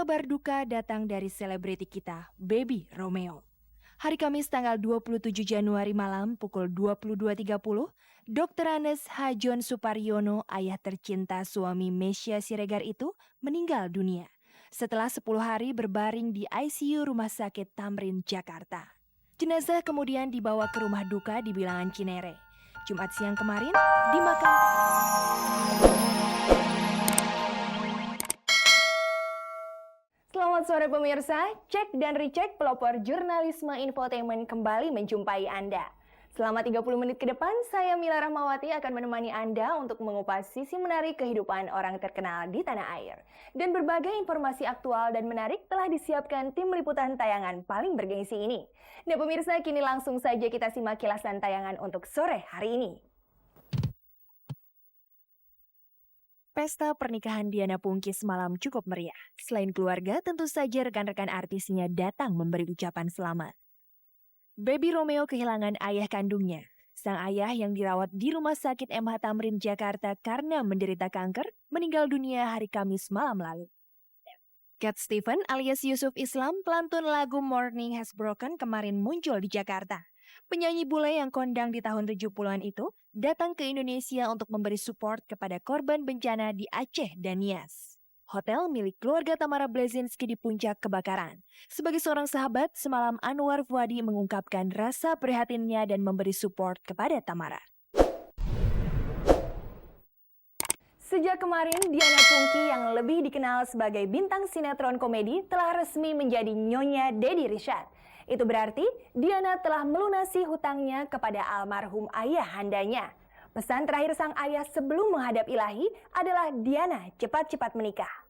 Kabar duka datang dari selebriti kita, Baby Romeo. Hari Kamis tanggal 27 Januari malam pukul 22.30, Dr. Anes H. John Suparyono, ayah tercinta suami Mesya Siregar itu, meninggal dunia setelah 10 hari berbaring di ICU Rumah Sakit Tamrin, Jakarta. Jenazah kemudian dibawa ke rumah duka di Bilangan Cinere. Jumat siang kemarin, dimakamkan. Selamat sore pemirsa, cek dan recheck pelopor jurnalisme infotainment kembali menjumpai Anda. Selama 30 menit ke depan, saya Mila Rahmawati akan menemani Anda untuk mengupas sisi menarik kehidupan orang terkenal di tanah air. Dan berbagai informasi aktual dan menarik telah disiapkan tim liputan tayangan paling bergengsi ini. Nah pemirsa, kini langsung saja kita simak kilasan tayangan untuk sore hari ini. Pesta pernikahan Diana Pungki semalam cukup meriah. Selain keluarga, tentu saja rekan-rekan artisnya datang memberi ucapan selamat. Baby Romeo kehilangan ayah kandungnya. Sang ayah yang dirawat di Rumah Sakit MH Tamrin, Jakarta karena menderita kanker, meninggal dunia hari Kamis malam lalu. Cat Stevens alias Yusuf Islam, pelantun lagu Morning Has Broken kemarin muncul di Jakarta. Penyanyi bule yang kondang di tahun 70-an itu datang ke Indonesia untuk memberi support kepada korban bencana di Aceh dan Nias. Hotel milik keluarga Tamara Blazinski di puncak kebakaran. Sebagai seorang sahabat, semalam Anwar Fuadi mengungkapkan rasa prihatinnya dan memberi support kepada Tamara. Sejak kemarin, Diana Pungki yang lebih dikenal sebagai bintang sinetron komedi telah resmi menjadi Nyonya Deddy Rizard. Itu berarti Diana telah melunasi hutangnya kepada almarhum ayah handanya. Pesan terakhir sang ayah sebelum menghadap ilahi adalah Diana cepat-cepat menikah.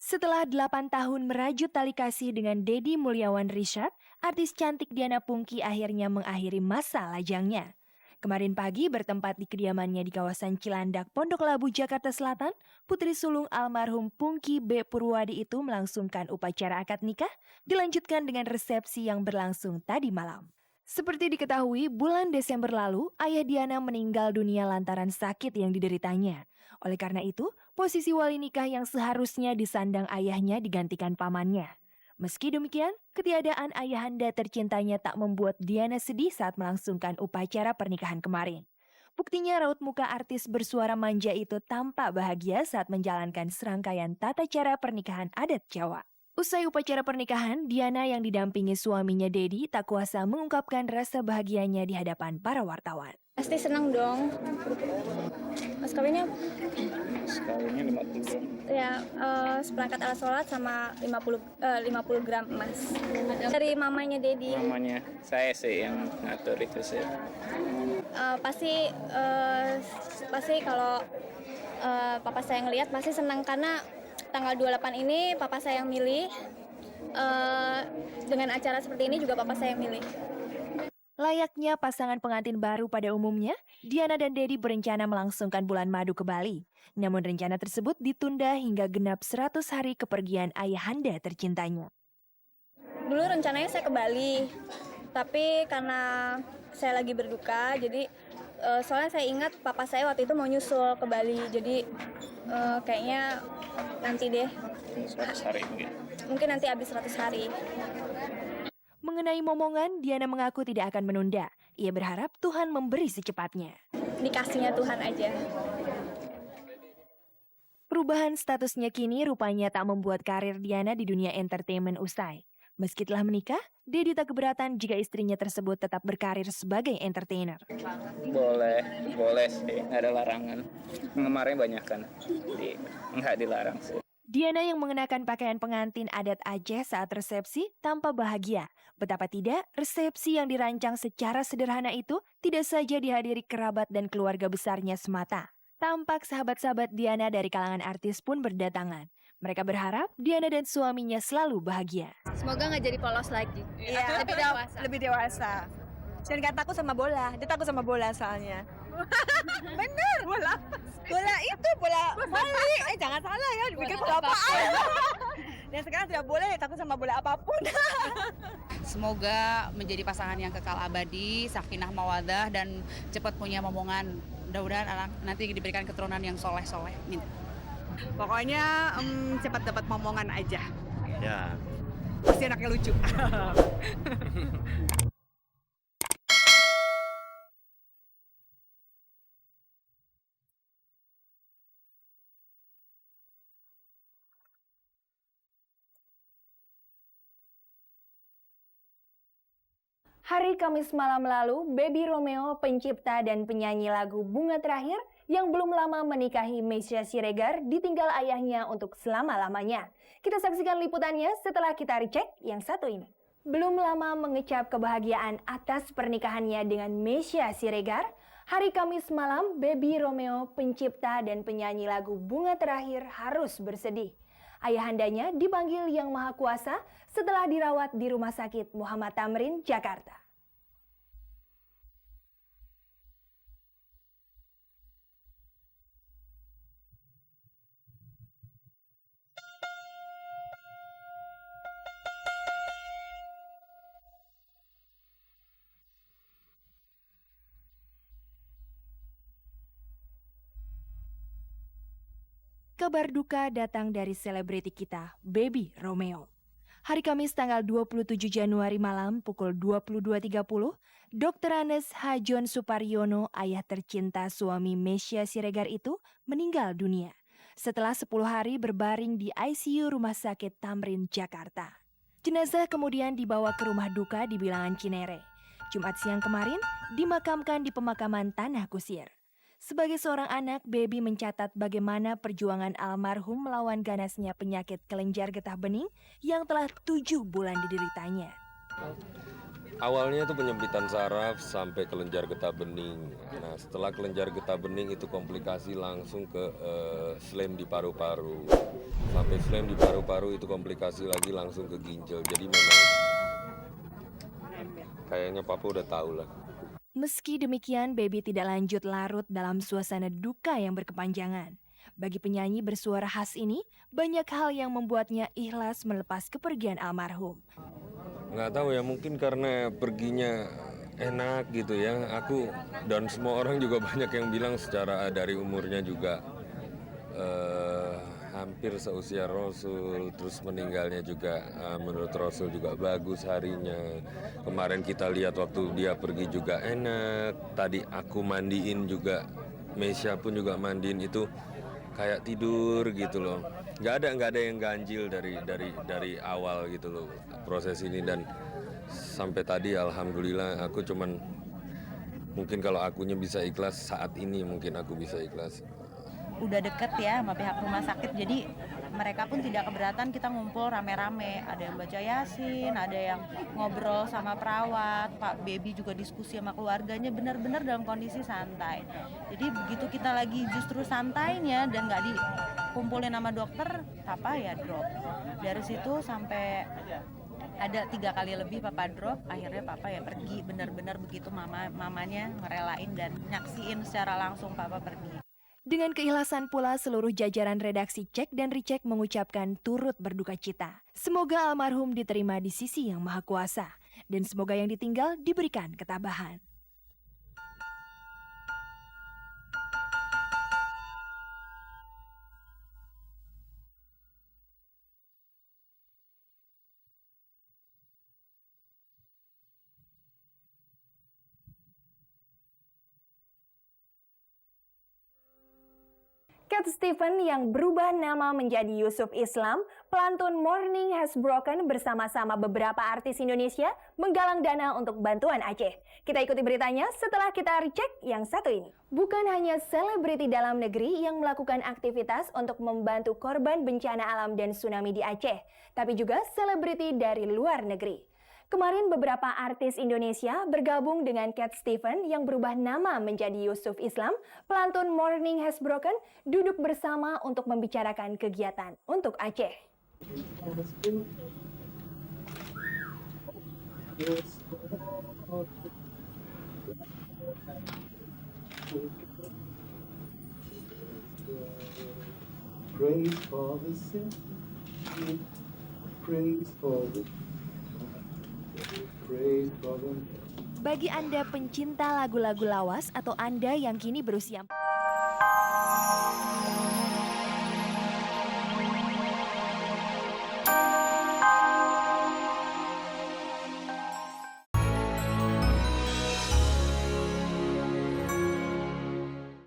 Setelah 8 tahun merajut tali kasih dengan Deddy Mulyawan Rizard, artis cantik Diana Pungki akhirnya mengakhiri masa lajangnya. Kemarin pagi bertempat di kediamannya di kawasan Cilandak, Pondok Labu, Jakarta Selatan, putri sulung almarhum Pungki B. Purwadi itu melangsungkan upacara akad nikah, dilanjutkan dengan resepsi yang berlangsung tadi malam. Seperti diketahui, bulan Desember lalu, ayah Diana meninggal dunia lantaran sakit yang dideritanya. Oleh karena itu, posisi wali nikah yang seharusnya disandang ayahnya digantikan pamannya. Meski demikian, ketiadaan ayahanda tercintanya tak membuat Diana sedih saat melangsungkan upacara pernikahan kemarin. Buktinya raut muka artis bersuara manja itu tampak bahagia saat menjalankan serangkaian tata cara pernikahan adat Jawa. Usai upacara pernikahan, Diana yang didampingi suaminya Deddy tak kuasa mengungkapkan rasa bahagianya di hadapan para wartawan. Pasti senang dong. Mas kawinnya? Mas kawinnya 50 gram. Ya, seperangkat alat sholat sama 50 gram emas. Dari mamanya Deddy. Mamanya saya sih yang ngatur itu sih. Pasti kalau papa saya ngelihat pasti senang karena tanggal 28 ini papa saya yang milih. Dengan acara seperti ini juga papa saya yang milih. Layaknya pasangan pengantin baru pada umumnya, Diana dan Deddy berencana melangsungkan bulan madu ke Bali. Namun rencana tersebut ditunda hingga genap 100 hari kepergian ayahanda tercintanya. Dulu rencananya saya ke Bali, tapi karena saya lagi berduka, jadi soalnya saya ingat papa saya waktu itu mau nyusul ke Bali, jadi kayaknya nanti deh. 100 hari mungkin. Mungkin nanti habis 100 hari. Mengenai momongan, Diana mengaku tidak akan menunda. Ia berharap Tuhan memberi secepatnya. Dikasihnya Tuhan aja. Perubahan statusnya kini rupanya tak membuat karir Diana di dunia entertainment usai. Meski telah menikah, Deddy tak keberatan jika istrinya tersebut tetap berkarir sebagai entertainer. Boleh sih, nggak ada larangan. Kemarin banyak kan, jadi nggak dilarang sih. Diana yang mengenakan pakaian pengantin adat Aceh saat resepsi tampak bahagia. Betapa tidak, resepsi yang dirancang secara sederhana itu tidak saja dihadiri kerabat dan keluarga besarnya semata. Tampak sahabat-sahabat Diana dari kalangan artis pun berdatangan. Mereka berharap Diana dan suaminya selalu bahagia. Semoga nggak jadi polos lagi. Iya, lebih dewasa. Dan gak takut sama bola, dia takut sama bola soalnya. Bener. Bola itu, bola voli. Jangan salah ya, dipikir bola apaan. Dan sekarang tidak boleh takut sama bola apapun. Semoga menjadi pasangan yang kekal abadi, sakinah mawadah, dan cepat punya momongan. Mudah-mudahan anak nanti diberikan keturunan yang soleh-soleh. Amin. Pokoknya cepat dapat momongan aja. Ya. Pasti anaknya lucu. Hari Kamis malam lalu, Baby Romeo, pencipta dan penyanyi lagu Bunga Terakhir yang belum lama menikahi Meisya Siregar, ditinggal ayahnya untuk selama-lamanya. Kita saksikan liputannya setelah kita recheck yang satu ini. Belum lama mengecap kebahagiaan atas pernikahannya dengan Meisya Siregar, hari Kamis malam, Baby Romeo, pencipta dan penyanyi lagu Bunga Terakhir harus bersedih. Ayahandanya dipanggil Yang Maha Kuasa setelah dirawat di Rumah Sakit Muhammad Tamrin, Jakarta. Kabar duka datang dari selebriti kita, Baby Romeo. Hari Kamis tanggal 27 Januari malam pukul 22.30, Dr. Anes H. John Suparyono, ayah tercinta suami Meisya Siregar itu, meninggal dunia setelah 10 hari berbaring di ICU Rumah Sakit Tamrin, Jakarta. Jenazah kemudian dibawa ke rumah duka di Bilangan Cinere. Jumat siang kemarin, dimakamkan di pemakaman Tanah Kusir. Sebagai seorang anak, Baby mencatat bagaimana perjuangan almarhum melawan ganasnya penyakit kelenjar getah bening yang telah 7 bulan dideritanya. Awalnya itu penyempitan saraf sampai kelenjar getah bening. Nah, setelah kelenjar getah bening itu komplikasi langsung ke slam di paru-paru. Sampai slam di paru-paru itu komplikasi lagi langsung ke ginjal. Jadi memang kayaknya Papa udah tahu lah. Meski demikian, Baby tidak lanjut larut dalam suasana duka yang berkepanjangan. Bagi penyanyi bersuara khas ini, banyak hal yang membuatnya ikhlas melepas kepergian almarhum. Nggak tahu ya, mungkin karena perginya enak gitu ya. Aku dan semua orang juga banyak yang bilang secara dari umurnya juga hampir seusia Rasul, terus meninggalnya juga menurut Rasul juga bagus harinya. Kemarin kita lihat waktu dia pergi juga enak. Tadi aku mandiin juga, Meisya pun juga mandiin itu kayak tidur gitu loh. Nggak ada yang ganjil dari awal gitu loh proses ini, dan sampai tadi alhamdulillah aku cuman mungkin kalau akunya bisa ikhlas saat ini mungkin aku bisa ikhlas. Udah deket ya sama pihak rumah sakit, jadi mereka pun tidak keberatan kita ngumpul rame-rame. Ada yang baca yasin, ada yang ngobrol sama perawat, Pak Baby juga diskusi sama keluarganya, benar-benar dalam kondisi santai. Jadi begitu kita lagi justru santainya dan nggak dikumpulin sama dokter, Papa ya drop. Dari situ sampai ada 3 kali lebih Papa drop, akhirnya Papa ya pergi, benar-benar begitu mamanya ngerelain dan nyaksiin secara langsung Papa pergi. Dengan keikhlasan pula seluruh jajaran redaksi Cek dan Recheck mengucapkan turut berduka cita. Semoga almarhum diterima di sisi Yang Maha Kuasa, dan semoga yang ditinggal diberikan ketabahan. Cat Stevens yang berubah nama menjadi Yusuf Islam, pelantun Morning Has Broken bersama-sama beberapa artis Indonesia menggalang dana untuk bantuan Aceh. Kita ikuti beritanya setelah kita recheck yang satu ini. Bukan hanya selebriti dalam negeri yang melakukan aktivitas untuk membantu korban bencana alam dan tsunami di Aceh, tapi juga selebriti dari luar negeri. Kemarin beberapa artis Indonesia bergabung dengan Cat Stevens yang berubah nama menjadi Yusuf Islam, pelantun Morning Has Broken, duduk bersama untuk membicarakan kegiatan untuk Aceh. Grace for the city. Bagi Anda pencinta lagu-lagu lawas atau Anda yang kini berusia